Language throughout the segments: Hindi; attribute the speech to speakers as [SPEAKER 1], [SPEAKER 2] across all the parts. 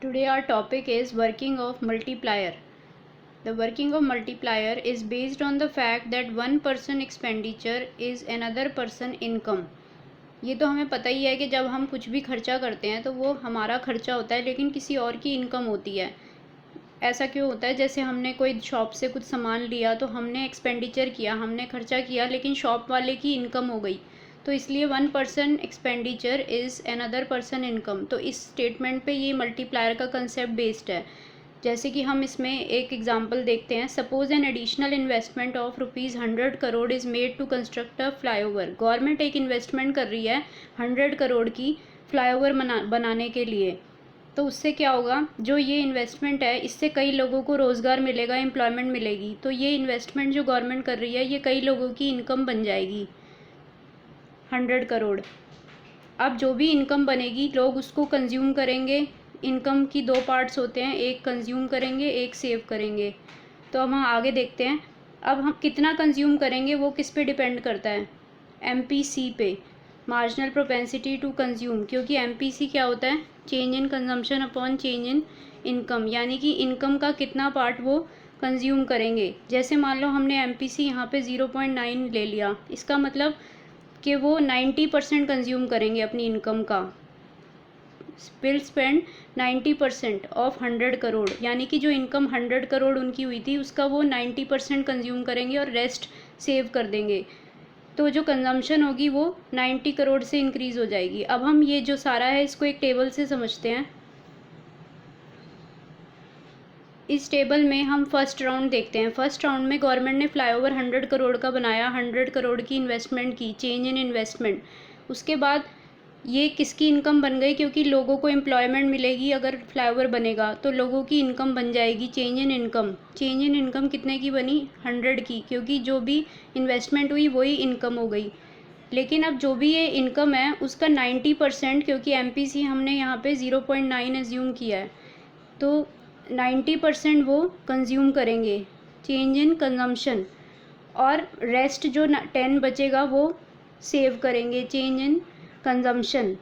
[SPEAKER 1] Today our topic is working of multiplier. The working of multiplier is based on the fact that one person expenditure is another person income. ये तो हमें पता ही है कि जब हम कुछ भी खर्चा करते हैं तो वो हमारा खर्चा होता है लेकिन किसी और की इनकम होती है। ऐसा क्यों होता है? जैसे हमने कोई शॉप से कुछ सामान लिया तो हमने एक्सपेंडिचर किया, हमने खर्चा किया, लेकिन शॉप वाले की इनकम हो गई, तो इसलिए one person expenditure is another person income. तो इस स्टेटमेंट पे ये मल्टीप्लायर का कंसेप्ट बेस्ड है। जैसे कि हम इसमें एक एग्जांपल देखते हैं। Suppose an additional investment of ₹100 crore is made to construct a flyover. Government एक इन्वेस्टमेंट कर रही है 100 करोड़ की फ्लाईओवर बनाने के लिए। तो उससे क्या होगा, जो ये इन्वेस्टमेंट है इससे कई लोगों को रोज़गार मिलेगा, एम्प्लॉयमेंट मिलेगी। तो ये इन्वेस्टमेंट जो गवर्नमेंट कर रही है ये कई लोगों की इनकम बन जाएगी 100 करोड़। अब जो भी इनकम बनेगी लोग उसको कंज्यूम करेंगे। इनकम की दो पार्ट्स होते हैं, एक कंज्यूम करेंगे, एक सेव करेंगे। तो अब हम आगे देखते हैं। अब हम कितना कंज्यूम करेंगे वो किस पे डिपेंड करता है? MPC पे, मार्जिनल प्रोपेंसिटी टू कंज्यूम। क्योंकि MPC क्या होता है? Change in consumption upon change in income, यानी कि इनकम का कितना पार्ट वो कंज्यूम करेंगे। जैसे मान लो हमने MPC यहाँ पे 0.9 ले लिया, इसका मतलब कि वो 90% कंज्यूम करेंगे अपनी इनकम का। विल स्पेंड 90% ऑफ 100 करोड़, यानी कि जो इनकम 100 करोड़ उनकी हुई थी उसका वो 90% कंज्यूम करेंगे और रेस्ट सेव कर देंगे। तो जो कंजम्पशन होगी वो 90 करोड़ से इंक्रीज़ हो जाएगी। अब हम ये जो सारा है इसको एक टेबल से समझते हैं। इस टेबल में हम फर्स्ट राउंड देखते हैं। फर्स्ट राउंड में गवर्नमेंट ने फ्लाईओवर 100 करोड़ का बनाया, 100 करोड़ की इन्वेस्टमेंट की, चेंज इन इन्वेस्टमेंट। उसके बाद ये किसकी इनकम बन गई? क्योंकि लोगों को एम्प्लॉयमेंट मिलेगी, अगर फ्लाईओवर बनेगा तो लोगों की इनकम बन जाएगी, change in income. Change in income कितने की बनी? 100 की, क्योंकि जो भी इन्वेस्टमेंट हुई वही इनकम हो गई। लेकिन अब जो भी ये इनकम है उसका 90%, क्योंकि MPC हमने यहाँ पे 0.9 एज्यूम किया है, तो 90% वो कंज्यूम करेंगे, चेंज इन कंजम्पशन। और रेस्ट जो 10 बचेगा वो सेव करेंगे, चेंज इन कंजम्पशन।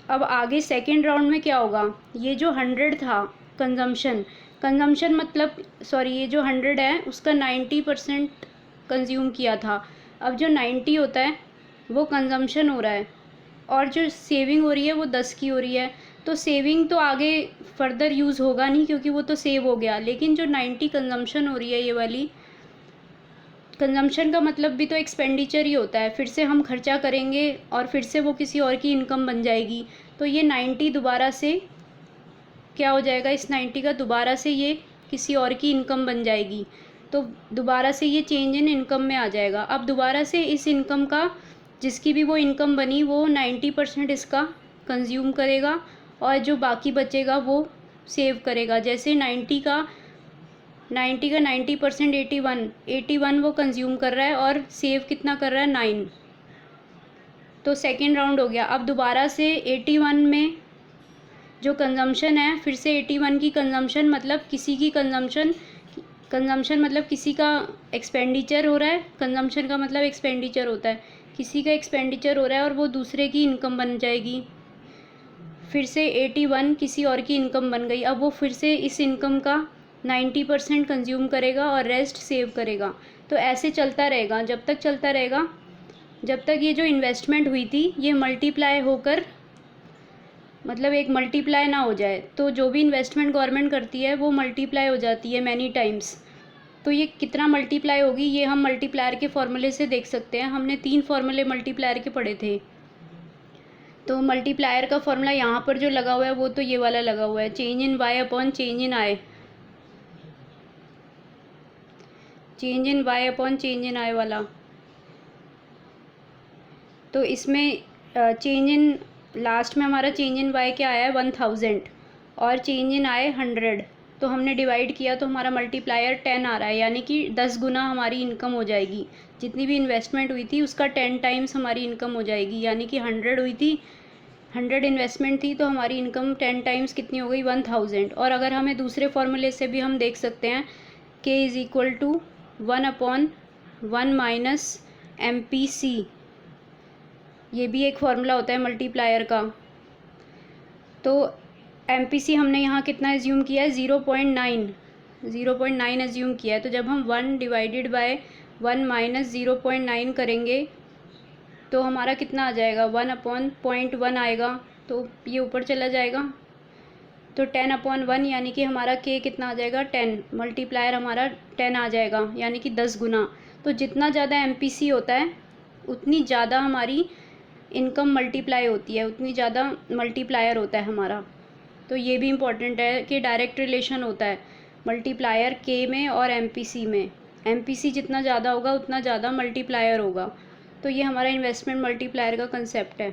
[SPEAKER 1] अब आगे सेकेंड राउंड में क्या होगा? ये जो 100 था कंजम्पशन मतलब ये जो 100 है उसका 90% कंज्यूम किया था। अब जो 90 होता है वो कंजम्पशन हो रहा है और जो सेविंग हो रही है वो 10 की हो रही है। तो सेविंग तो आगे फर्दर यूज़ होगा नहीं क्योंकि वो तो सेव हो गया, लेकिन जो 90 कंजम्पशन हो रही है, ये वाली कंजम्पशन का मतलब भी तो एक्सपेंडिचर ही होता है। फिर से हम खर्चा करेंगे और फिर से वो किसी और की इनकम बन जाएगी। तो ये 90 दोबारा से क्या हो जाएगा? इस 90 का दोबारा से ये किसी और की इनकम बन जाएगी, तो दोबारा से ये चेंज इन इनकम में आ जाएगा। अब दोबारा से इस इनकम का, जिसकी भी वो इनकम बनी, वो 90% इसका कंज्यूम करेगा और जो बाकी बचेगा वो सेव करेगा। जैसे 90 का 90% 81 वो कंज्यूम कर रहा है और सेव कितना कर रहा है? 9। तो सेकेंड राउंड हो गया। अब दोबारा से 81 में जो कंजम्पशन है, फिर से 81 की कंजम्पशन मतलब किसी की कंजम्पशन मतलब किसी का एक्सपेंडिचर हो रहा है। कंजम्पशन का मतलब एक्सपेंडिचर होता है, किसी का एक्सपेंडिचर हो रहा है और वो दूसरे की इनकम बन जाएगी। फिर से 81 किसी और की इनकम बन गई। अब वो फिर से इस इनकम का 90% कंज्यूम करेगा और रेस्ट सेव करेगा। तो ऐसे चलता रहेगा, जब तक चलता रहेगा जब तक ये जो इन्वेस्टमेंट हुई थी ये मल्टीप्लाई होकर, मतलब एक मल्टीप्लाई ना हो जाए। तो जो भी इन्वेस्टमेंट गवर्नमेंट करती है वो मल्टीप्लाई हो जाती है मैनी टाइम्स। तो ये कितना मल्टीप्लाई होगी ये हम मल्टीप्लायर के फॉर्मूले से देख सकते हैं। हमने 3 फॉर्मूले मल्टीप्लायर के पढ़े थे। तो मल्टीप्लायर का फॉर्मूला यहाँ पर जो लगा हुआ है वो तो ये वाला लगा हुआ है, change in y upon change in i. Change in y upon change in i वाला। तो इसमें चेंज इन, लास्ट में हमारा चेंज इन वाई क्या आया है? 1000 और चेंज इन आई 100। तो हमने डिवाइड किया तो हमारा मल्टीप्लायर 10 आ रहा है, यानी कि 10 गुना हमारी इनकम हो जाएगी। जितनी भी इन्वेस्टमेंट हुई थी उसका 10 टाइम्स हमारी इनकम हो जाएगी। यानी कि 100 हुई थी, 100 इन्वेस्टमेंट थी, तो हमारी इनकम 10 टाइम्स कितनी हो गई? 1000। और अगर हमें दूसरे फॉर्मूले से भी हम देख सकते हैं, K = 1/1 माइनस MPC। ये भी एक फॉर्मूला होता है मल्टीप्लायर का। तो MPC हमने यहाँ कितना एज्यूम किया है, 0.9 एज्यूम किया है। तो जब हम 1 डिवाइडेड बाय 1 माइनस 0.9 करेंगे तो हमारा कितना आ जाएगा, 1/0.1 आएगा, तो ये ऊपर चला जाएगा। तो 10/1 यानी कि हमारा k कितना आ जाएगा, 10, मल्टीप्लायर हमारा 10 आ जाएगा, यानी कि 10 गुना। तो जितना ज़्यादा MPC होता है उतनी ज़्यादा हमारी इनकम मल्टीप्लाई होती है, उतनी ज़्यादा मल्टीप्लायर होता है हमारा। तो ये भी इम्पॉर्टेंट है कि डायरेक्ट रिलेशन होता है मल्टीप्लायर k में और MPC में। MPC जितना ज़्यादा होगा उतना ज़्यादा मल्टीप्लायर होगा। तो ये हमारा इन्वेस्टमेंट मल्टीप्लायर का कंसेप्ट है।